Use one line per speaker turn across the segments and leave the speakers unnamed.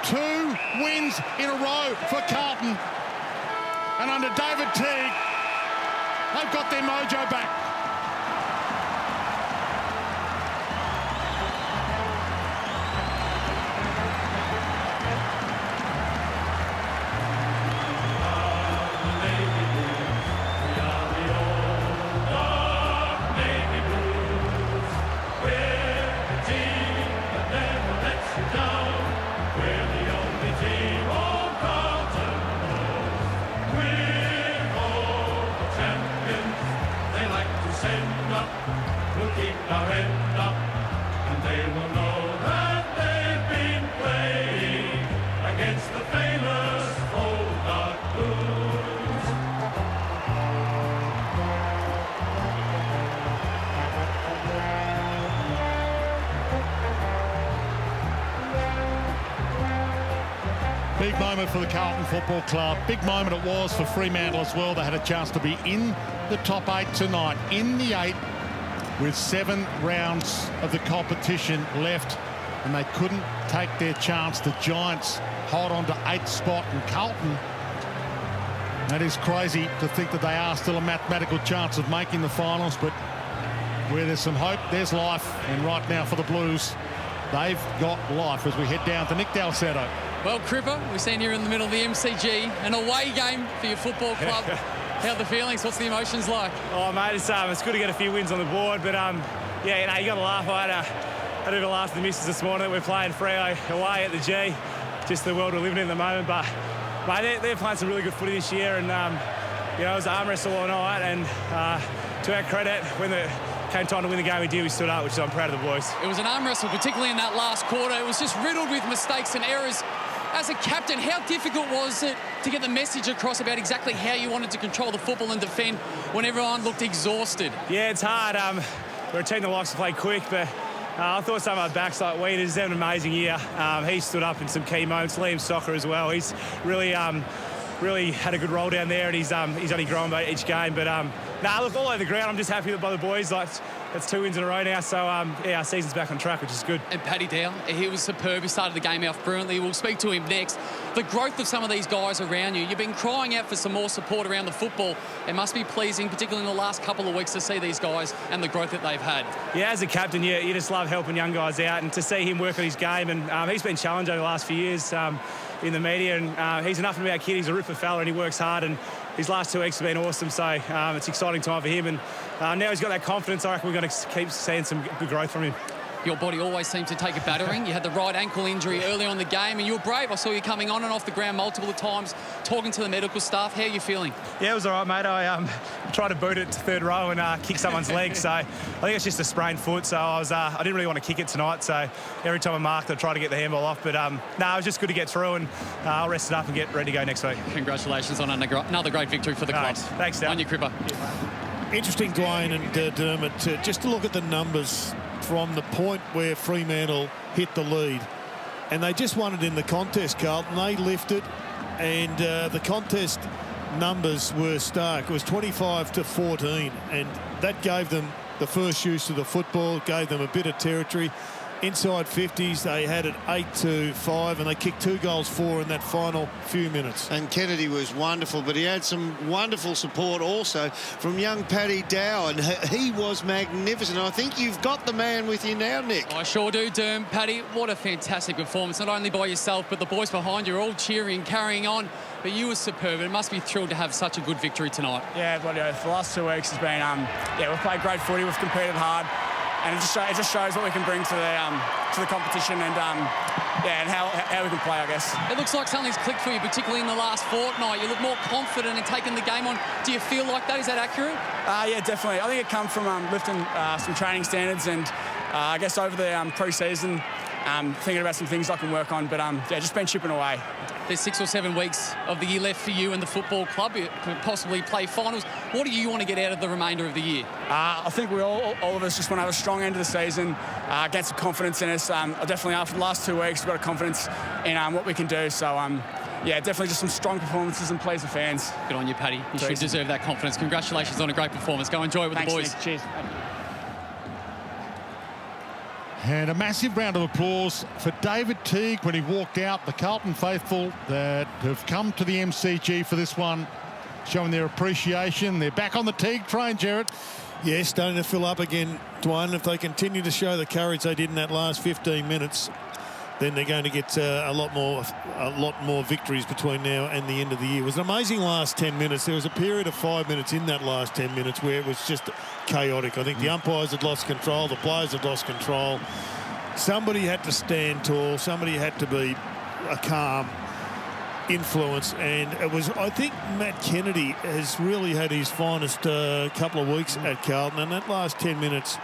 2 wins in a row for Carlton. And under David Teague, they've got their mojo back. Big moment for the Carlton Football Club. Big moment it was for Fremantle as well. They had a chance to be in the top 8 tonight. In the 8 with 7 rounds of the competition left, and they couldn't take their chance. The Giants hold on to 8th spot, and Carlton, that is crazy to think that they are still a mathematical chance of making the finals, but where there's some hope, there's life. And right now for the Blues, they've got life as we head down to Nick Dalsato.
Well, Cripper, we're sitting here in the middle of the MCG, an away game for your football club. How are the feelings? What's the emotions like?
Oh, mate, it's good to get a few wins on the board, but yeah, you know, you got to laugh. I had a bit of a laugh at the missus this morning that we're playing Freo away at the G. Just the world we're living in at the moment, but mate, they're playing some really good footy this year, and you know, it was an arm wrestle all night, and to our credit, when it came time to win the game, we stood up, which is I'm proud of the boys.
It was an arm wrestle, particularly in that last quarter. It was just riddled with mistakes and errors. As a captain, how difficult was it to get the message across about exactly how you wanted to control the football and defend when everyone looked exhausted?
Yeah, it's hard. We're a team that likes to play quick, but I thought some of our backs, like Weeders, had an amazing year. He stood up in some key moments. Liam Soccer as well. He's really had a good role down there, and he's only grown by each game. But look, all over the ground, I'm just happy by the boys. Like, that's 2 wins in a row now, so yeah, our season's back on track, which is good.
And Paddy Dow, he was superb. He started the game off brilliantly. We'll speak to him next. The growth of some of these guys around you, you've been crying out for some more support around the football. It must be pleasing, particularly in the last couple of weeks, to see these guys and the growth that they've had. Yeah,
as a captain, you just love helping young guys out, and to see him work on his game, and he's been challenged over the last few years in the media, and he's an up and about kid. He's a ripper fella, and he works hard, and his last 2 weeks have been awesome, so it's an exciting time for him, and now he's got that confidence. I reckon we're going to keep seeing some good growth from him.
Your body always seems to take a battering. You had the right ankle injury early on in the game, and you were brave. I saw you coming on and off the ground multiple times, talking to the medical staff. How are you feeling?
Yeah, it was all right, mate. I tried to boot it to third row and kick someone's leg, so I think it's just a sprained foot, so I didn't really want to kick it tonight, so every time I marked, I tried to get the handball off, but it was just good to get through, and I'll rest it up and get ready to go next week.
Congratulations on another great victory for the club.
Thanks, Dan.
On you, Cripper.
Interesting, Dwayne and Dermot, just to look at the numbers from the point where Fremantle hit the lead, and they just won it in the contest, Carlton. They lifted, and the contest numbers were stark. It was 25-14, and that gave them the first use of the football, gave them a bit of territory. Inside 50s, they had it 8-5, and they kicked 2 goals for in that final few minutes.
And Kennedy was wonderful, but he had some wonderful support also from young Paddy Dow, and he was magnificent. I think you've got the man with you now, Nick.
I sure do, Derm. Paddy, what a fantastic performance, not only by yourself, but the boys behind you are all cheering, carrying on. But you were superb. It must be thrilled to have such a good victory tonight.
Yeah, but the last 2 weeks has been, yeah, we've played great footy, we've competed hard. And it just shows what we can bring to the competition, and yeah, and how we can play, I guess.
It looks like something's clicked for you, particularly in the last fortnight. You look more confident in taking the game on. Do you feel like that? Is that accurate?
Yeah, definitely. I think it comes from lifting some training standards, and I guess over the pre-season, thinking about some things I can work on. But yeah, just been chipping away.
There's 6 or 7 weeks of the year left for you and the football club. You could possibly play finals. What do you want to get out of the remainder of the year?
I think we all of us just want to have a strong end of the season, get some confidence in us. Definitely after the last 2 weeks, we've got a confidence in what we can do. So, yeah, definitely just some strong performances and please the fans.
Good on you, Paddy. You should deserve that confidence. Congratulations on a great performance. Go enjoy it with the boys.
Nick. Cheers.
And a massive round of applause for David Teague when he walked out. The Carlton faithful that have come to the MCG for this one, showing their appreciation. They're back on the Teague train, Jared.
Yeah, starting to fill up again, Dwayne. If they continue to show the courage they did in that last 15 minutes, then they're going to get a lot more victories between now and the end of the year. It was an amazing last 10 minutes. There was a period of 5 minutes in that last 10 minutes where it was just chaotic. I think the umpires had lost control, the players had lost control. Somebody had to stand tall, somebody had to be a calm influence, and it was, I think Matt Kennedy has really had his finest couple of weeks at Carlton, and that last 10 minutes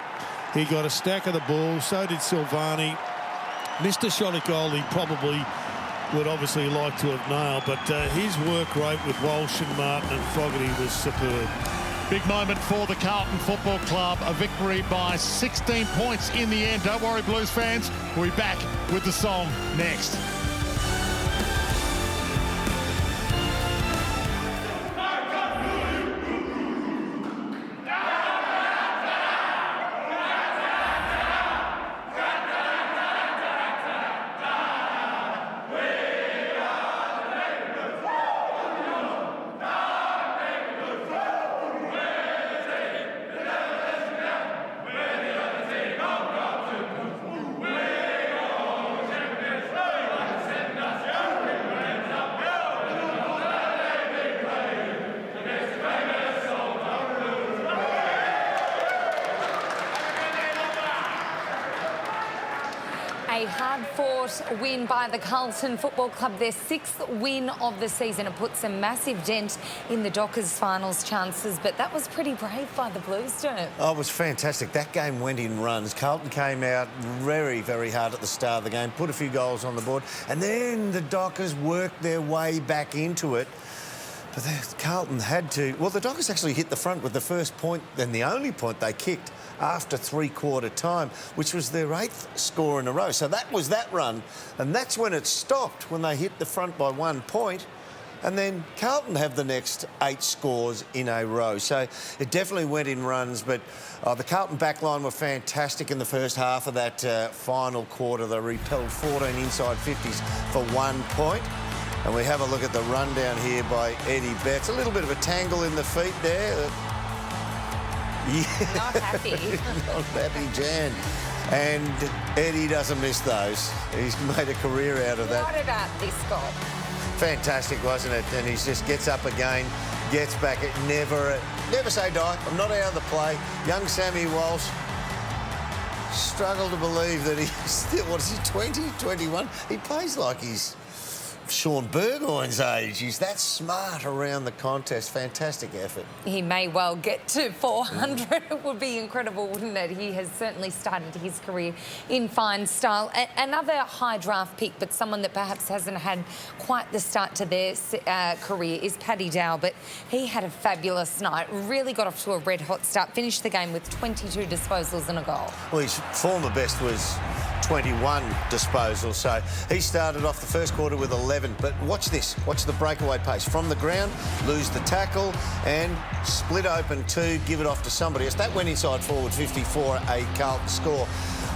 he got a stack of the ball, so did Silvani. Missed a shot at goal he probably would obviously like to have nailed, but his work rate with Walsh and Martin and Fogarty was superb.
Big moment for the Carlton Football Club. A victory by 16 points in the end. Don't worry, Blues fans. We'll be back with the song next.
A hard-fought win by the Carlton Football Club, their 6th win of the season. It puts a massive dent in the Dockers finals chances, but that was pretty brave by the Blues, Derm.
Oh, it was fantastic. That game went in runs. Carlton came out very, very hard at the start of the game, put a few goals on the board, and then the Dockers worked their way back into it. But Carlton had to... Well, the Dockers actually hit the front with the first point and the only point they kicked after three-quarter time, which was their 8th score in a row. So that was that run, and that's when it stopped, when they hit the front by 1 point. And then Carlton have the next 8 scores in a row. So it definitely went in runs, but the Carlton backline were fantastic in the first half of that final quarter. They repelled 14 inside 50s for 1 point. And we have a look at the rundown here by Eddie Betts. A little bit of a tangle in the feet there. Yeah.
Not happy.
Not happy, Jan. And Eddie doesn't miss those. He's made a career out of that.
What about this goal?
Fantastic, wasn't it? And he just gets up again, gets back. It never say die. I'm not out of the play. Young Sammy Walsh struggled to believe that he's still, what is he, 20, 21? He plays like he's Sean Burgoyne's age. He's that smart around the contest. Fantastic effort.
He may well get to 400. It would be incredible, wouldn't it? He has certainly started his career in fine style. Another high draft pick, but someone that perhaps hasn't had quite the start to their career, is Paddy Dow. But he had a fabulous night. Really got off to a red-hot start. Finished the game with 22 disposals and a goal.
Well, his former best was 21 disposals. So he started off the first quarter with 11. But watch this. Watch the breakaway pace. From the ground, lose the tackle and split open 2, give it off to somebody else. That went inside forward 54, a Carlton score.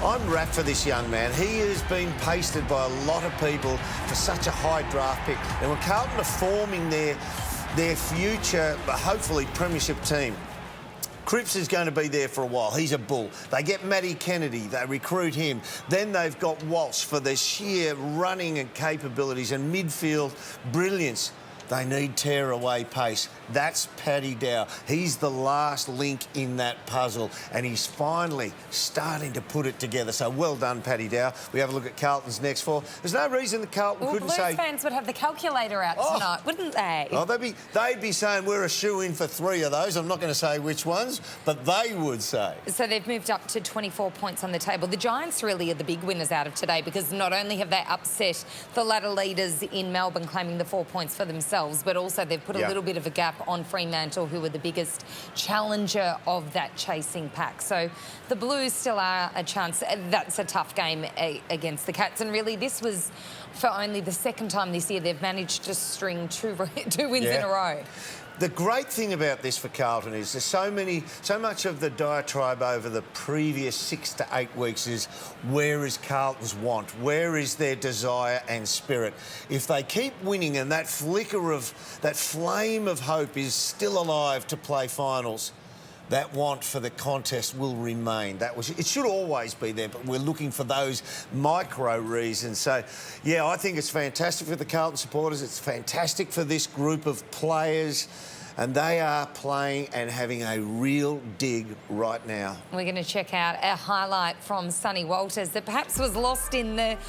I'm wrapped for this young man. He has been pasted by a lot of people for such a high draft pick. And when Carlton are forming their future, hopefully, premiership team, Cripps is going to be there for a while. He's a bull. They get Matty Kennedy. They recruit him. Then they've got Walsh for their sheer running and capabilities and midfield brilliance. They need tear-away pace. That's Paddy Dow. He's the last link in that puzzle, and he's finally starting to put it together. So well done, Paddy Dow. We have a look at Carlton's next 4. There's no reason that Carlton couldn't
Blues
say...
fans would have the calculator out tonight, wouldn't they?
Oh, they'd be saying we're a shoo-in for 3 of those. I'm not going to say which ones, but they would say.
So they've moved up to 24 points on the table. The Giants really are the big winners out of today, because not only have they upset the ladder leaders in Melbourne, claiming the 4 points for themselves, but also they've put a little bit of a gap on Fremantle, who are the biggest challenger of that chasing pack. So the Blues still are a chance. That's a tough game against the Cats. And really, this was for only the second time this year they've managed to string two wins in a row.
The great thing about this for Carlton is there's so much of the diatribe over the previous 6 to 8 weeks is where is Carlton's want? Where is their desire and spirit? If they keep winning and that flicker of, that flame of hope is still alive to play finals, that want for the contest will remain. It should always be there, but we're looking for those micro reasons. So, yeah, I think it's fantastic for the Carlton supporters. It's fantastic for this group of players, and they are playing and having a real dig right now.
We're going to check out a highlight from Sonny Walters that perhaps was lost in the